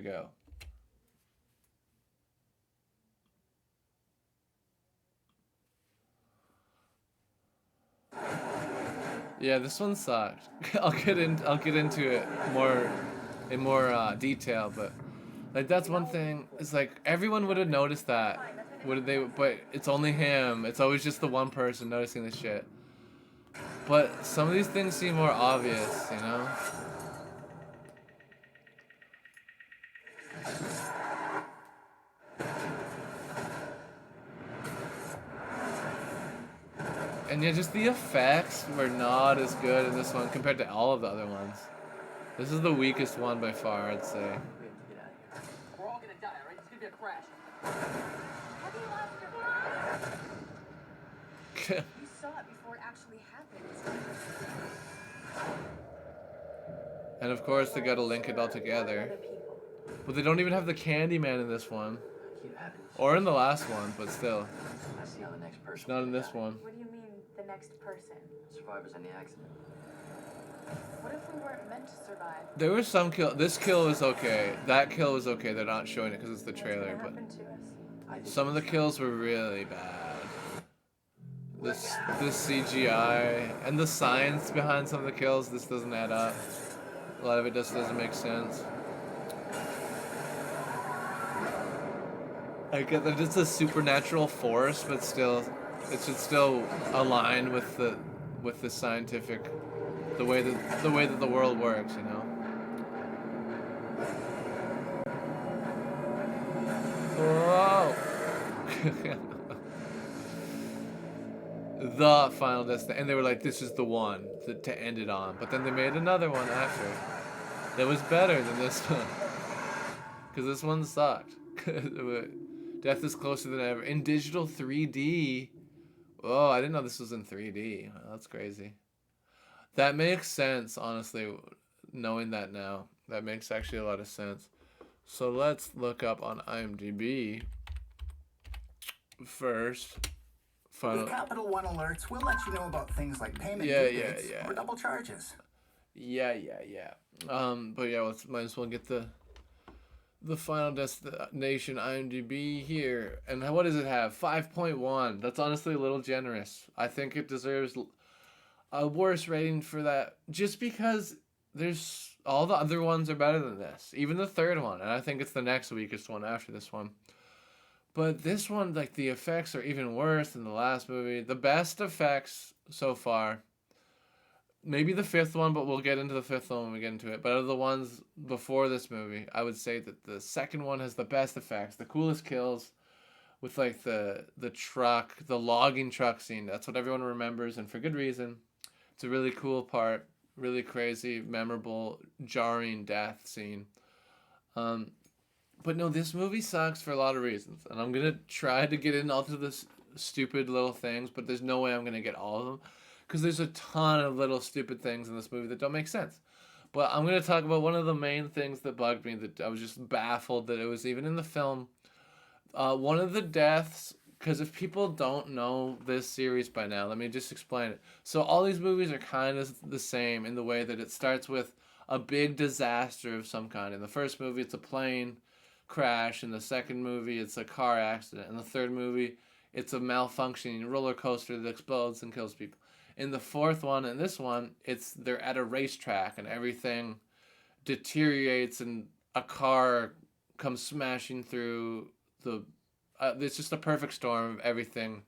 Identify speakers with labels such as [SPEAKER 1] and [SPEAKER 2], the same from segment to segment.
[SPEAKER 1] go. Yeah, this one sucked. I'll get into it more in more detail, but like that's one thing. It's like everyone would have noticed that. Would they? But it's only him. It's always just the one person noticing this shit. But some of these things seem more obvious, you know? And yeah, just the effects were not as good in this one compared to all of the other ones. This is the weakest one by far, I'd say.
[SPEAKER 2] We have to get out of here. We're all gonna die, alright? It's gonna be a crash.
[SPEAKER 3] Have you lost your mind? You saw it before it actually happened.
[SPEAKER 1] And of course, they gotta link it all together. But they don't even have the Candyman in this one.
[SPEAKER 2] Keep having this.
[SPEAKER 1] Or in the last one, but still.
[SPEAKER 2] I see how the next person.
[SPEAKER 1] It's not in this one.
[SPEAKER 3] What do you mean, the next person?
[SPEAKER 2] Survivors in the accident.
[SPEAKER 3] What if we weren't meant to survive?
[SPEAKER 1] There was some kill. This kill was okay. That kill was okay. They're not showing it because it's the
[SPEAKER 3] What's
[SPEAKER 1] trailer.
[SPEAKER 3] gonna
[SPEAKER 1] But
[SPEAKER 3] happen to us?
[SPEAKER 2] I think
[SPEAKER 1] some of the kills were really bad. This CGI and the science behind some of the kills. This doesn't add up. A lot of it just doesn't make sense. I get that it's a supernatural force, but still, it should still align with the scientific, the way that the world works, you know. Whoa. The Final Destination, and they were like, "This is the one to end it on." But then they made another one after that was better than this one, because this one sucked. Death is closer than ever in digital 3D. Oh, I didn't know this was in 3D. Oh, that's crazy. That makes sense, honestly. Knowing that now, that makes actually a lot of sense. So let's look up on IMDb first.
[SPEAKER 4] With Capital One alerts, we'll let you know about things like payment
[SPEAKER 1] Yeah,
[SPEAKER 4] due
[SPEAKER 1] yeah,
[SPEAKER 4] dates
[SPEAKER 1] yeah.
[SPEAKER 4] or double charges.
[SPEAKER 1] Yeah. But yeah, might as well get the Final Destination IMDb here. And what does it have? 5.1. That's honestly a little generous. I think it deserves a worse rating for that, just because there's all the other ones are better than this. Even the third one, and I think it's the next weakest one after this one. But this one, like, the effects are even worse than the last movie. The best effects so far, maybe the fifth one, but we'll get into the fifth one when we get into it. But of the ones before this movie, I would say that the second one has the best effects, the coolest kills, with like the truck, the logging truck scene. That's what everyone remembers, and for good reason. It's a really cool part, really crazy, memorable, jarring death scene. But no, this movie sucks for a lot of reasons, and I'm gonna try to get in all to this stupid little things, but there's no way I'm gonna get all of them, because there's a ton of little stupid things in this movie that don't make sense. But I'm gonna talk about one of the main things that bugged me, that I was just baffled that it was even in the film. One of the deaths, because if people don't know this series by now, let me just explain it. So all these movies are kind of the same in the way that it starts with a big disaster of some kind. In the first movie, it's a plane crash. In the second movie, it's a car accident. In the third movie, it's a malfunctioning roller coaster that explodes and kills people. In the fourth one and this one, they're at a racetrack and everything deteriorates and a car comes smashing through the. It's just a perfect storm of everything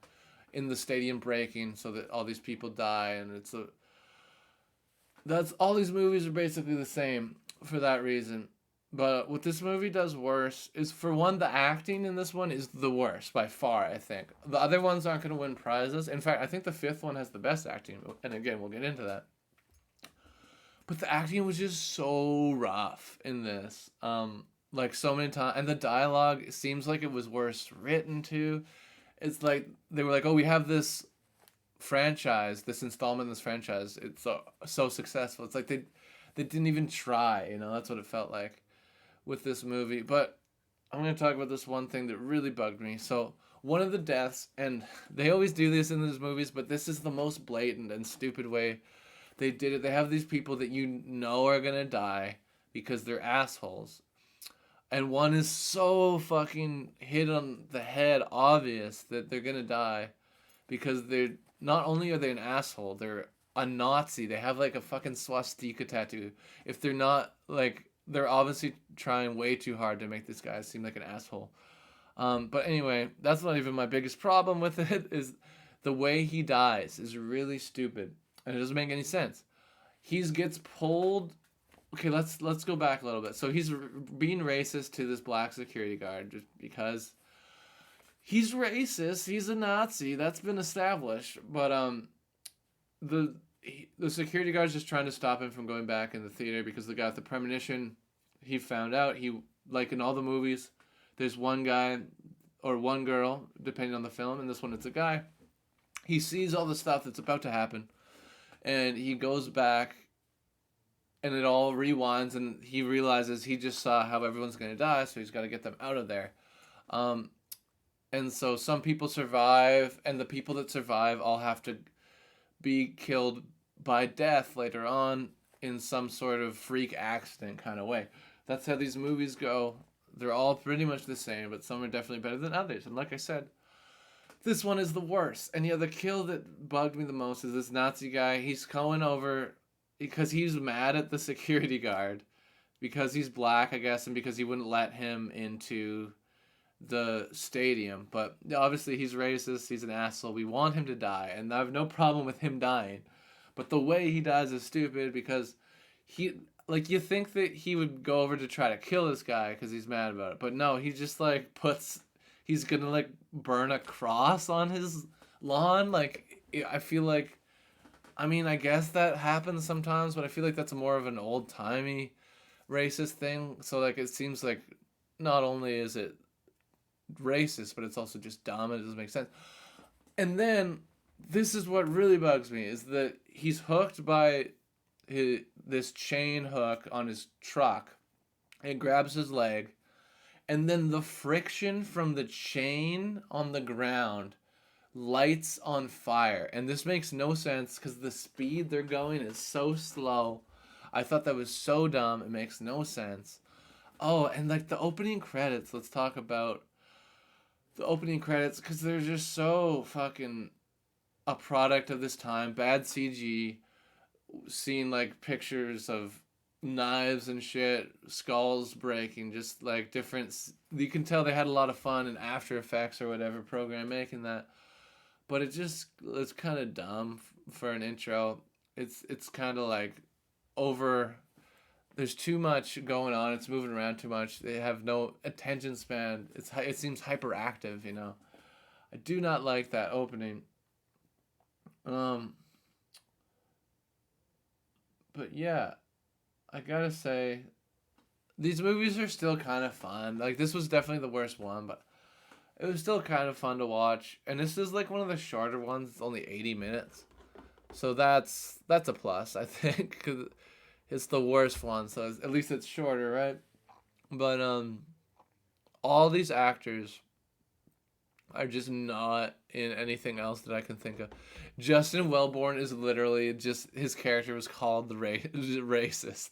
[SPEAKER 1] in the stadium breaking so that all these people die, and that's all these movies are basically the same for that reason. But what this movie does worse is, for one, the acting in this one is the worst by far, I think. The other ones aren't going to win prizes. In fact, I think the fifth one has the best acting. And again, we'll get into that. But the acting was just so rough in this. Like, so many times. And the dialogue seems like it was worse written, too. It's like, they were like, oh, we have this franchise, this installment in this franchise. It's so successful. It's like they didn't even try, you know? That's what it felt like with this movie. But I'm going to talk about this one thing that really bugged me. So one of the deaths, and they always do this in these movies, but this is the most blatant and stupid way they did it. They have these people that you know are going to die because they're assholes. and one is so fucking hit on the head obvious that they're gonna die because they're not only are they an asshole, they're a Nazi. They have like a fucking swastika tattoo. If they're not like, they're obviously trying way too hard to make this guy seem like an asshole. But anyway, that's not even my biggest problem with it. Is the way he dies is really stupid and it doesn't make any sense. He gets pulled. Okay, let's go back a little bit. So he's being racist to this black security guard just because he's racist. He's a Nazi. That's been established. But the security guard's just trying to stop him from going back in the theater because the guy with the premonition, he found out, he, like in all the movies, there's one guy or one girl, depending on the film, and this one it's a guy. He sees all the stuff that's about to happen, and he goes back, and it all rewinds, and he realizes he just saw how everyone's going to die, so he's got to get them out of there. And so some people survive, and the people that survive all have to be killed by death later on in some sort of freak accident kind of way. That's how these movies go. They're all pretty much the same, but some are definitely better than others. And like I said, this one is the worst. And yeah, the kill that bugged me the most is this Nazi guy. He's going over because he's mad at the security guard because he's black, I guess, and because he wouldn't let him into the stadium. But obviously he's racist. He's an asshole. We want him to die, and I have no problem with him dying. But the way he dies is stupid because he, like, you think that he would go over to try to kill this guy because he's mad about it. But no, he just, like, he's gonna, like, burn a cross on his lawn. Like, I feel like, I mean, I guess that happens sometimes, but I feel like that's more of an old-timey racist thing. So, like, it seems like not only is it racist, but it's also just dumb and it doesn't make sense. And then, this is what really bugs me, is that he's hooked by this chain hook on his truck. It grabs his leg, and then the friction from the chain on the ground lights on fire. And this makes no sense because the speed they're going is so slow. I thought that was so dumb. It makes no sense. Oh, and like the opening credits, let's talk about the opening credits because they're just so fucking a product of this time. Bad CG, seeing like pictures of knives and shit, skulls breaking, just like different. You can tell they had a lot of fun in After Effects or whatever program making that, but it's kind of dumb for an intro. It's kind of like over. There's too much going on. It's moving around too much. They have no attention span. It seems hyperactive. You know, I do not like that opening. But yeah, I gotta say, these movies are still kind of fun. Like, this was definitely the worst one, but it was still kind of fun to watch. And this is like one of the shorter ones. It's only 80 minutes. So that's a plus, I think, because it's the worst one. So at least it's shorter, right? But all these actors are just not in anything else that I can think of. Justin Welborn is literally just, his character was called the racist.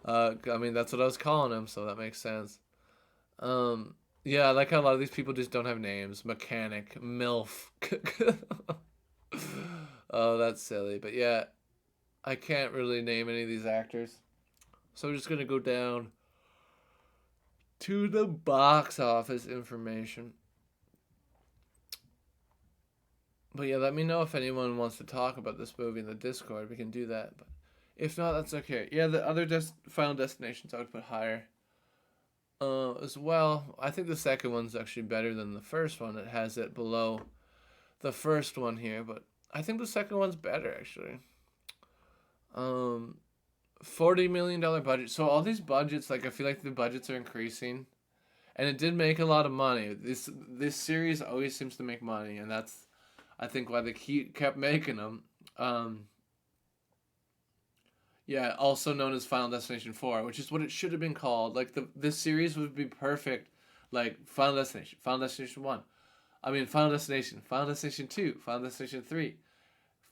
[SPEAKER 1] I mean, that's what I was calling him, so that makes sense. Yeah, I like how a lot of these people just don't have names. Mechanic, MILF. Oh, that's silly. But yeah, I can't really name any of these actors. So I'm just going to go down to the box office information. But yeah, let me know if anyone wants to talk about this movie in the Discord. We can do that. But if not, that's okay. Yeah, the other Final Destinations I would put higher. As well, I think the second one's actually better than the first one. It has it below the first one here, but I think the second one's better, actually. $40 million budget. So all these budgets, like, I feel like the budgets are increasing. And it did make a lot of money. This series always seems to make money, and that's, I think, why they kept making them. Yeah, also known as Final Destination 4, which is what it should have been called. Like, this series would be perfect, like, Final Destination, Final Destination 1. I mean, Final Destination 2, Final Destination 3.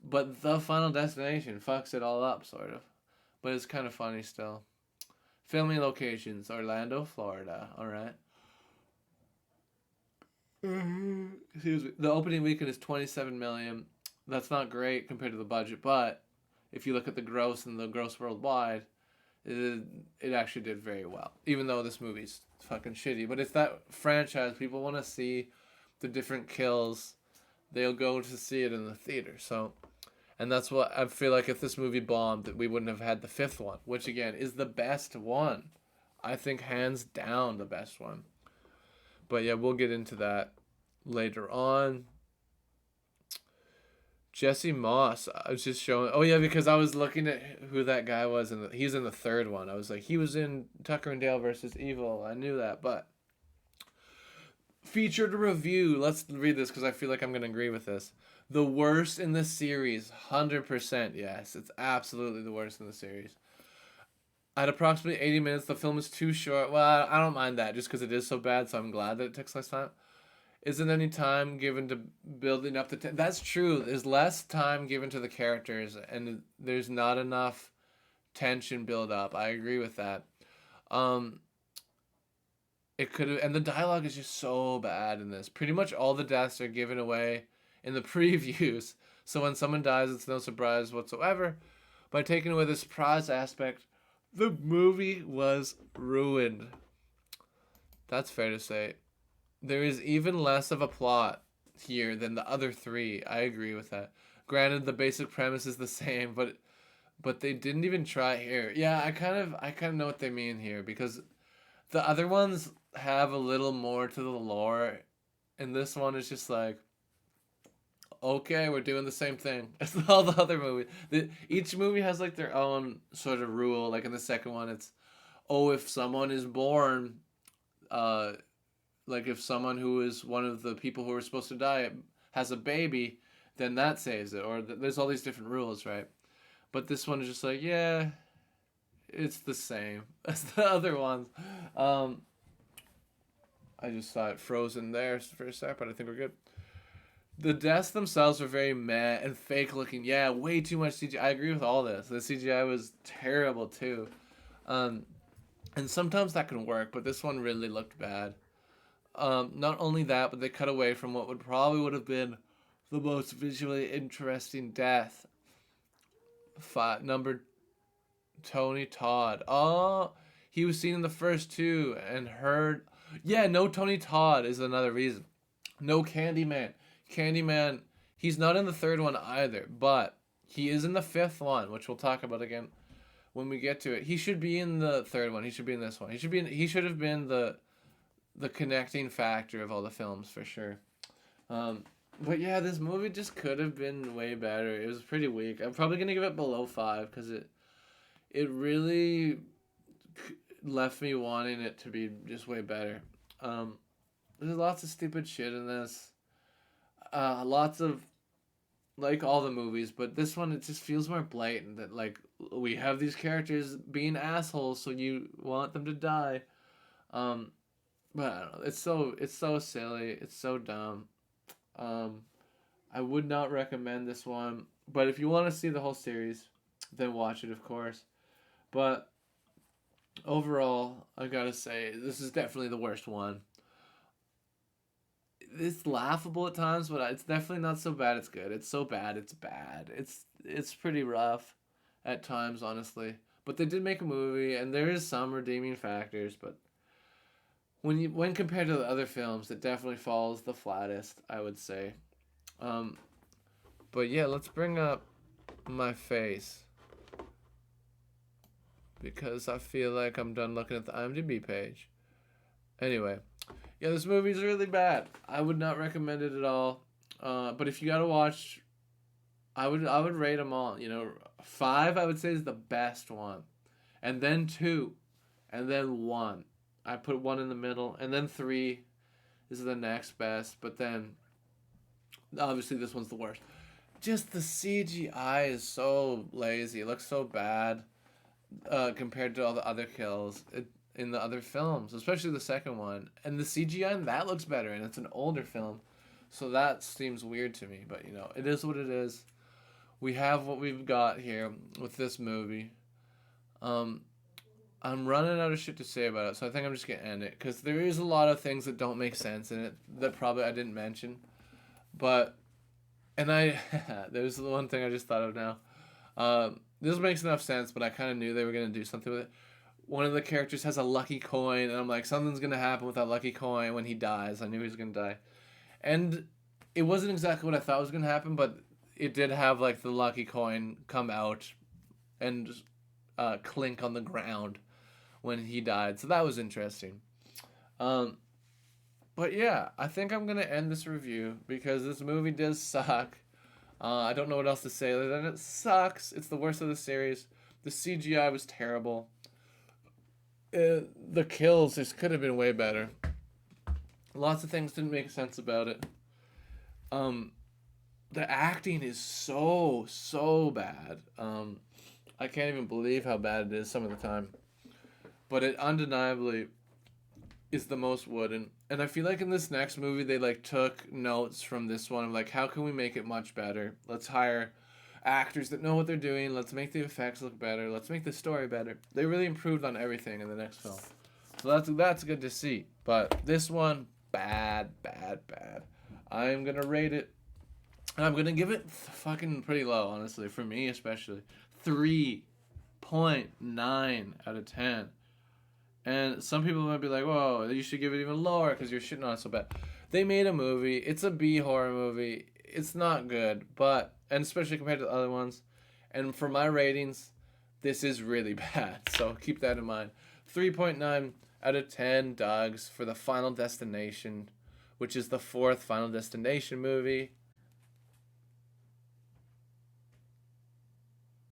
[SPEAKER 1] But the Final Destination fucks it all up, sort of. But it's kind of funny still. Filming locations: Orlando, Florida. All right. Excuse me. The opening weekend is 27 million. That's not great compared to the budget, but if you look at the gross and the gross worldwide, it actually did very well. Even though this movie's fucking shitty, but it's that franchise. People want to see the different kills. They'll go to see it in the theater. So, and that's what I feel like. If this movie bombed, that we wouldn't have had the fifth one, which again is the best one. I think hands down the best one. But yeah, we'll get into that later on. Jesse Moss, I was just showing. Oh yeah, because I was looking at who that guy was, and he's in the third one. I was like, he was in Tucker and Dale versus Evil. I knew that, but featured review. Let's read this because I feel like I'm gonna agree with this. The worst in the series, 100%. Yes, it's absolutely the worst in the series. At approximately 80 minutes, the film is too short. Well, I don't mind that just because it is so bad, so I'm glad that it takes less time. Isn't any time given to building up the... That's true. There's less time given to the characters, and there's not enough tension build up. I agree with that. It could have... And the dialogue is just so bad in this. Pretty much all the deaths are given away in the previews, so when someone dies, it's no surprise whatsoever. By taking away the surprise aspect, the movie was ruined. That's fair to say. There is even less of a plot here than the other three. I agree with that. Granted, the basic premise is the same, but they didn't even try here. Yeah, I kind of know what they mean here, because the other ones have a little more to the lore, and this one is just like, okay, we're doing the same thing as all the other movies. Each movie has like their own sort of rule. Like in the second one, it's, oh, if someone is born, like if someone who is one of the people who are supposed to die has a baby, then that saves it. Or there's all these different rules, right? But this one is just like, yeah, it's the same as the other ones. I just saw it frozen there for a sec, but I think we're good. The deaths themselves were very meh and fake looking. Yeah, way too much CGI. I agree with all this. The CGI was terrible too. And sometimes that can work, but this one really looked bad. Not only that, but they cut away from what would have been the most visually interesting death. Number Tony Todd. Oh, he was seen in the first two and heard. Yeah, no Tony Todd is another reason. No Candyman. Candyman, he's not in the third one either, but he is in the fifth one, which we'll talk about again when we get to it. He should be in the third one. He should be in this one. He should have been the connecting factor of all the films for sure. But yeah, this movie just could have been way better. It was pretty weak. I'm probably gonna give it below 5 because it really left me wanting it to be just way better. There's lots of stupid shit in this. Lots of, like all the movies, but this one, it just feels more blatant that like we have these characters being assholes, so you want them to die. But I don't know. It's so silly. It's so dumb. I would not recommend this one, but if you want to see the whole series, then watch it, of course. But overall, I gotta say, this is definitely the worst one. It's laughable at times, but it's definitely not so bad it's good. It's so bad it's bad. It's pretty rough at times, honestly. But they did make a movie, and there is some redeeming factors, but when compared to the other films, it definitely falls the flattest, I would say. But yeah, let's bring up my face, because I feel like I'm done looking at the IMDb page. Anyway, yeah, this movie's really bad. I would not recommend it at all. But if you gotta watch, I would rate them all. 5 I would say is the best one, and then 2, and then 1. I put 1 in the middle, and then 3 is the next best. But then, obviously, this one's the worst. Just the CGI is so lazy. It looks so bad compared to all the other kills in the other films, especially the second one. And the CGI in that looks better, and it's an older film, so that seems weird to me. But it is what it is. We have what we've got here with this movie. I'm running out of shit to say about it, so I think I'm just gonna end it because there is a lot of things that don't make sense in it that probably I didn't mention, but and I there's the one thing I just thought of now. This makes enough sense, but I kind of knew they were gonna do something with it. One of the characters has a lucky coin, and I'm like, something's gonna happen with that lucky coin when he dies. I knew he was gonna die, and it wasn't exactly what I thought was gonna happen, but it did have like the lucky coin come out and clink on the ground when he died. So that was interesting. But yeah, I think I'm gonna end this review because this movie does suck. I don't know what else to say other than it sucks. It's the worst of the series. The CGI was terrible. The kills just could have been way better. Lots of things didn't make sense about it. The acting is so bad. I can't even believe how bad it is some of the time. But it undeniably is the most wooden. And I feel like in this next movie they like took notes from this one, like how can we make it much better? Let's hire actors that know what they're doing. Let's make the effects look better. Let's make the story better. They really improved on everything in the next film. So that's good to see. But this one, bad. I'm gonna rate it, and I'm gonna give it fucking pretty low, honestly, for me especially. 3.9 out of 10. And some people might be like, whoa, you should give it even lower because you're shitting on it so bad. They made a movie. It's a B horror movie. It's not good, but, and especially compared to the other ones. And for my ratings, this is really bad. So keep that in mind. 3.9 out of 10 dogs for the Final Destination, which is the 4th Final Destination movie.